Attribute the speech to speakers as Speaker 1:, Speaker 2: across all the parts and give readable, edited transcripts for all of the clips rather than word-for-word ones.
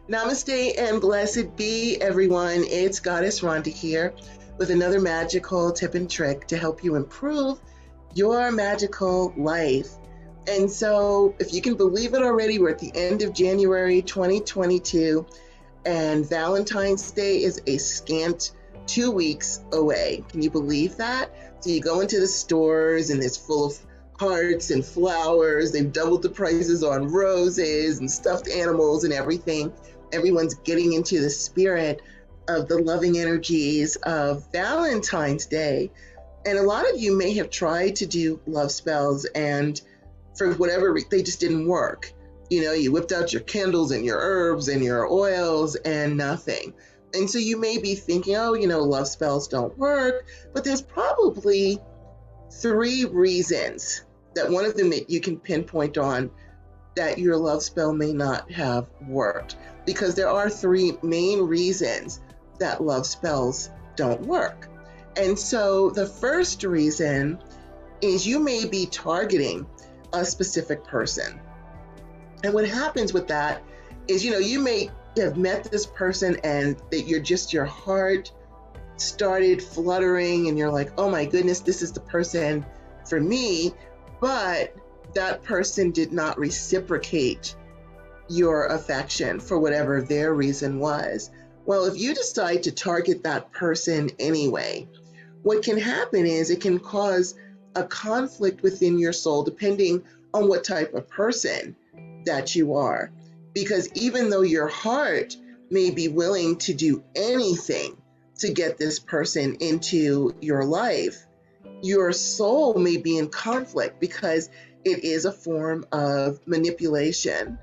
Speaker 1: Namaste and blessed be everyone. It's Goddess Rhonda here with another magical tip and trick to help you improve your magical life. And so, if you can believe it already, we're at the end of January 2022, and Valentine's Day is a scant 2 weeks away. Can you believe that? So you go into the stores and it's full of hearts and flowers. They've doubled the prices on roses and stuffed animals and everything. Everyone's getting into the spirit of the loving energies of Valentine's Day. And a lot of you may have tried to do love spells, and for whatever reason, they just didn't work. You know, you whipped out your candles and your herbs and your oils and nothing. And so you may be thinking, oh, love spells don't work, but there's probably 3 reasons that one of them that you can pinpoint on that your love spell may not have worked. Because there are 3 main reasons that love spells don't work. And so the first reason is you may be targeting a specific person. And what happens with that is, you may have met this person and that your heart started fluttering and you're like, oh my goodness, this is the person for me. But that person did not reciprocate your affection for whatever their reason was. Well, if you decide to target that person anyway, what can happen is it can cause a conflict within your soul, depending on what type of person that you are. Because even though your heart may be willing to do anything to get this person into your life, your soul may be in conflict because it is a form of manipulation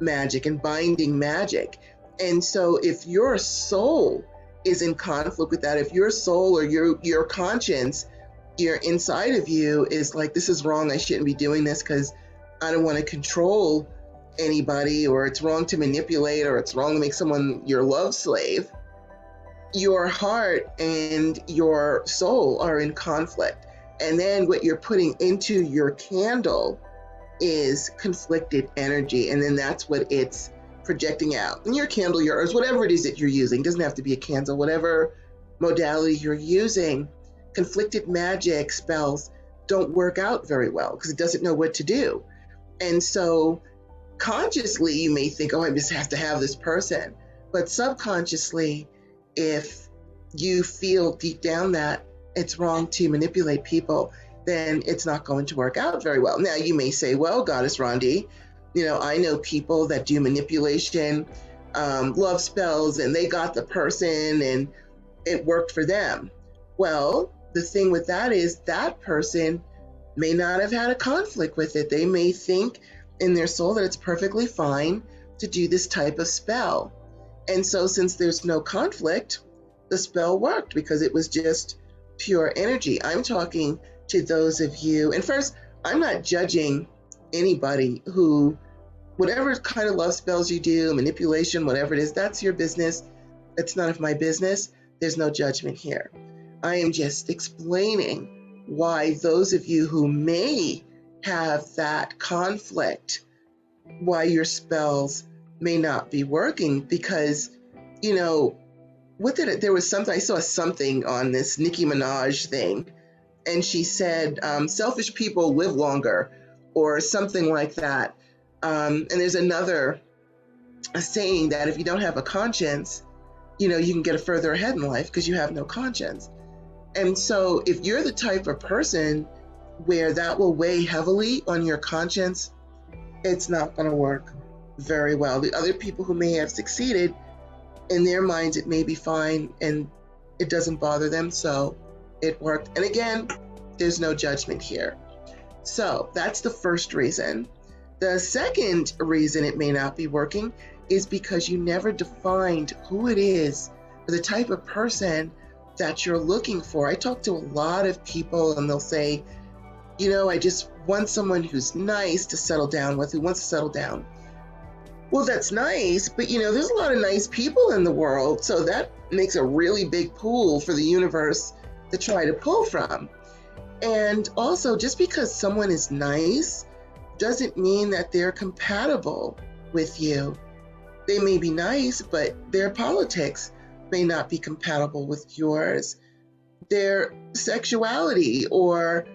Speaker 1: magic and binding magic. And so if your soul is in conflict with that, if your soul or your conscience, your inside of you is like, this is wrong, I shouldn't be doing this because I don't want to control anybody, or it's wrong to manipulate, or it's wrong to make someone your love slave, your heart and your soul are in conflict. And then what you're putting into your candle is conflicted energy. And then that's what it's projecting out. And your candle, your herbs, whatever it is that you're using, doesn't have to be a candle, whatever modality you're using, conflicted magic spells don't work out very well because it doesn't know what to do. And so consciously, you may think, oh, I just have to have this person. But subconsciously, if you feel deep down that it's wrong to manipulate people, then it's not going to work out very well. Now, you may say, well, Goddess Rondi, I know people that do manipulation, love spells, and they got the person and it worked for them. Well, the thing with that is that person may not have had a conflict with it. They may think in their soul that it's perfectly fine to do this type of spell. And so since there's no conflict, the spell worked because it was just pure energy. I'm talking to those of you, and first, I'm not judging anybody who, whatever kind of love spells you do, manipulation, whatever it is, that's your business. It's none of my business. There's no judgment here. I am just explaining why those of you who may have that conflict, why your spells may not be working, because, there was something, I saw something on this Nicki Minaj thing, and she said, selfish people live longer, or something like that. And there's another saying that if you don't have a conscience, you can get further ahead in life because you have no conscience. And so if you're the type of person where that will weigh heavily on your conscience, it's not going to work very well. The other people who may have succeeded, in their minds, it may be fine and it doesn't bother them, so it worked. And again, there's no judgment here. So that's the first reason. The second reason it may not be working is because you never defined who it is or the type of person that you're looking for. I talk to a lot of people and they'll say, I just want someone who's nice to settle down with, who wants to settle down. Well, that's nice, but there's a lot of nice people in the world, so that makes a really big pool for the universe to try to pull from. And also, just because someone is nice doesn't mean that they're compatible with you. They may be nice, but their politics may not be compatible with yours. Their sexuality, or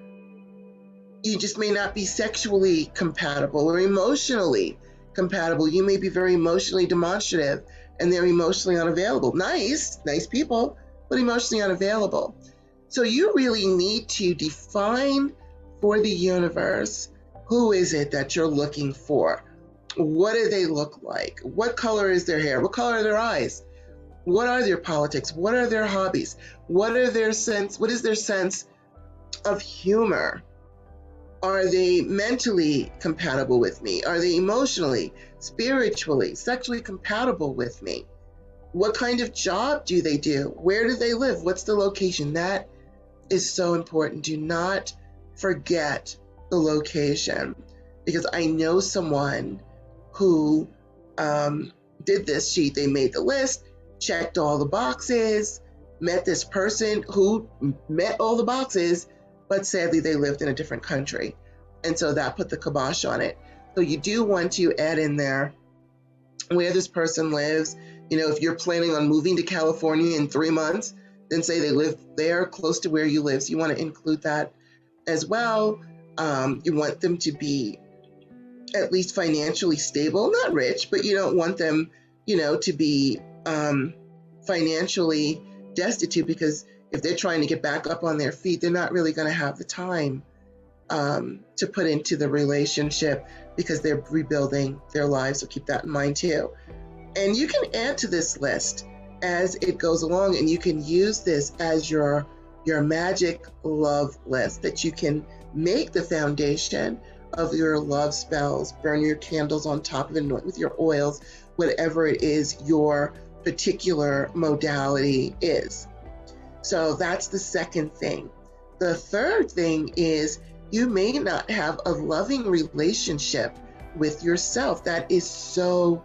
Speaker 1: you just may not be sexually compatible or emotionally compatible. You may be very emotionally demonstrative and they're emotionally unavailable. Nice people, but emotionally unavailable. So you really need to define for the universe, who is it that you're looking for? What do they look like? What color is their hair? What color are their eyes? What are their politics? What are their hobbies? What is their sense of humor? Are they mentally compatible with me? Are they emotionally, spiritually, sexually compatible with me? What kind of job do they do? Where do they live? What's the location? That is so important. Do not forget the location, because I know someone who did this. They made the list, checked all the boxes, met this person who met all the boxes, but sadly they lived in a different country. And so that put the kibosh on it. So you do want to add in there where this person lives. If you're planning on moving to California in 3 months, then say they live there close to where you live. So you want to include that as well. You want them to be at least financially stable, not rich, but you don't want them, to be financially destitute, because if they're trying to get back up on their feet, they're not really going to have the time to put into the relationship, because they're rebuilding their lives. So keep that in mind too. And you can add to this list as it goes along, and you can use this as your magic love list that you can make the foundation of your love spells. Burn your candles on top of it with your oils, whatever it is your particular modality is. So that's the second thing. The third thing is you may not have a loving relationship with yourself. That is so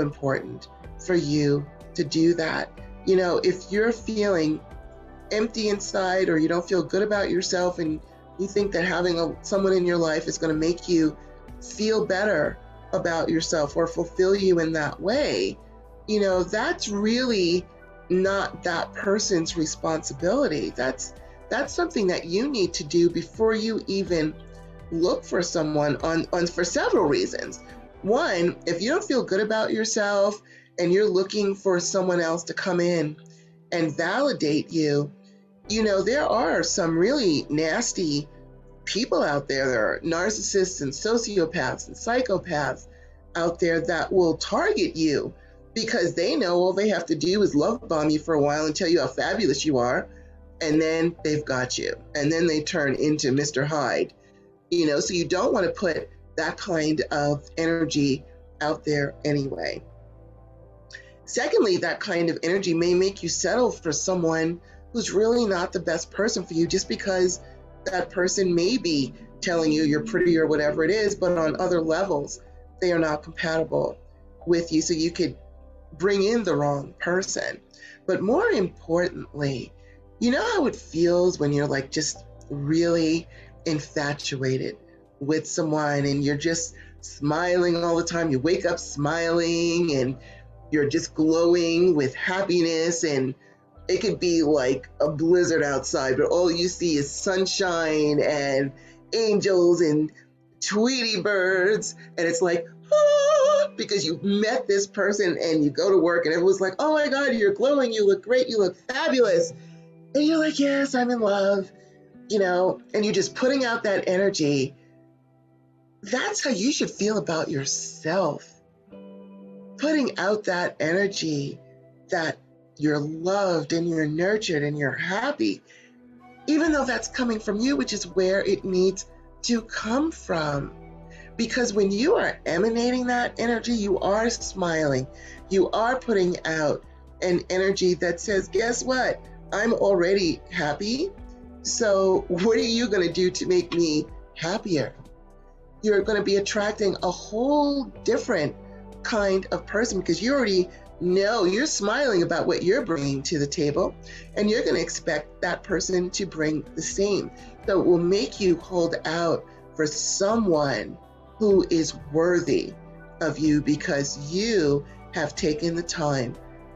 Speaker 1: important for you to do that. If you're feeling empty inside, or you don't feel good about yourself, and you think that having someone in your life is going to make you feel better about yourself or fulfill you in that way, that's really not that person's responsibility. That's something that you need to do before you even look for someone for several reasons. One, if you don't feel good about yourself and you're looking for someone else to come in and validate you, there are some really nasty people out there. There are narcissists and sociopaths and psychopaths out there that will target you because they know all they have to do is love bomb you for a while and tell you how fabulous you are, and then they've got you, and then they turn into Mr. Hyde. So you don't want to put that kind of energy out there anyway. Secondly, that kind of energy may make you settle for someone who's really not the best person for you, just because that person may be telling you you're pretty or whatever it is, but on other levels, they are not compatible with you. So you could bring in the wrong person. But more importantly, how it feels when you're like just really infatuated with someone and you're just smiling all the time. You wake up smiling and you're just glowing with happiness, and it could be like a blizzard outside, but all you see is sunshine and angels and Tweety birds, and it's like, because you met this person and you go to work and everyone's like, oh my God, you're glowing, you look great, you look fabulous. And you're like, yes, I'm in love, and you're just putting out that energy. That's how you should feel about yourself. Putting out that energy that you're loved and you're nurtured and you're happy, even though that's coming from you, which is where it needs to come from. Because when you are emanating that energy, you are smiling, you are putting out an energy that says, guess what? I'm already happy. So what are you going to do to make me happier? You're going to be attracting a whole different kind of person, because you already know you're smiling about what you're bringing to the table, and you're going to expect that person to bring the same. So it will make you hold out for someone who is worthy of you, because you have taken the time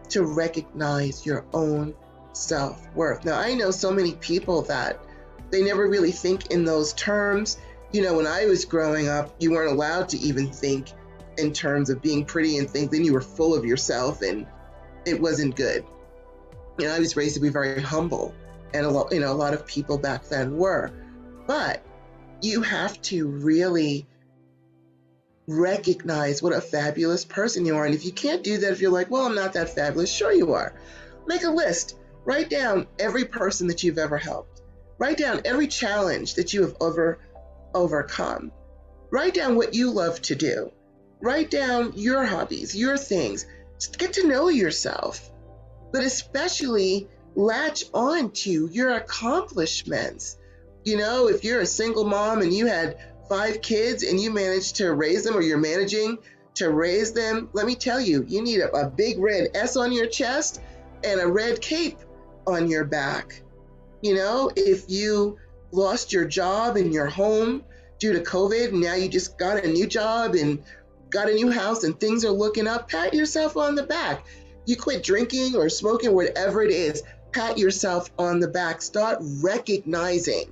Speaker 1: to recognize your own self-worth. Now, I know so many people that they never really think in those terms. You know, when I was growing up, you weren't allowed to even think in terms of being pretty and think then you were full of yourself, and it wasn't good. You know, I was raised to be very humble, and a lot of people back then were. But you have to really recognize what a fabulous person you are. And if you can't do that, if you're like, well, I'm not that fabulous, sure you are. Make a list. Write down every person that you've ever helped. Write down every challenge that you have overcome. Write down what you love to do. Write down your hobbies, your things. Just get to know yourself, but especially latch on to your accomplishments. You know, if you're a single mom and you had 5 kids and you managed to raise them, or you're managing to raise them, let me tell you, you need a big red S on your chest and a red cape on your back. You know, if you lost your job and your home due to COVID, and now you just got a new job and got a new house and things are looking up, pat yourself on the back. You quit drinking or smoking, whatever it is, pat yourself on the back. Start recognizing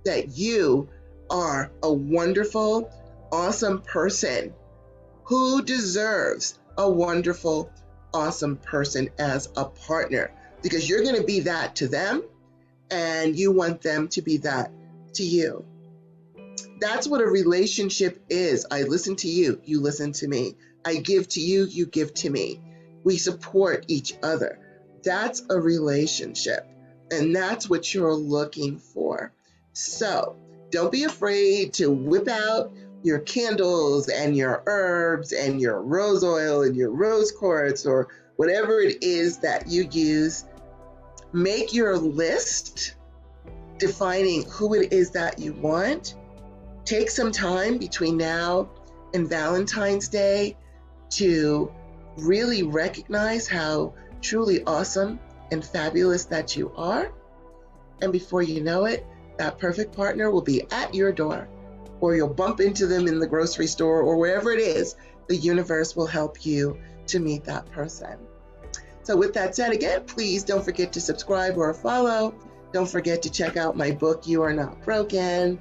Speaker 1: that you are a wonderful, awesome person who deserves a wonderful, awesome person as a partner, because you're going to be that to them and you want them to be that to you. That's what a relationship is. I listen to you, you listen to me. I give to you, you give to me. We support each other. That's a relationship, and that's what you're looking for. So don't be afraid to whip out your candles and your herbs and your rose oil and your rose quartz or whatever it is that you use. Make your list defining who it is that you want. Take some time between now and Valentine's Day to really recognize how truly awesome and fabulous that you are. And before you know it, that perfect partner will be at your door, or you'll bump into them in the grocery store, or wherever it is. The universe will help you to meet that person. So with that said, again, please don't forget to subscribe or follow. Don't forget to check out my book, You Are Not Broken.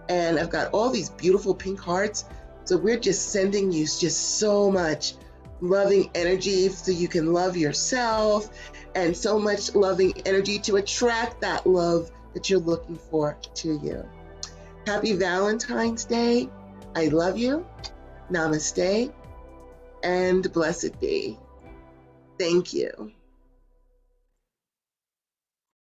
Speaker 1: And I've got all these beautiful pink hearts. So we're just sending you just so much loving energy so you can love yourself, and so much loving energy to attract that love that you're looking for to you. Happy Valentine's Day. I love you. Namaste and blessed be. Thank you.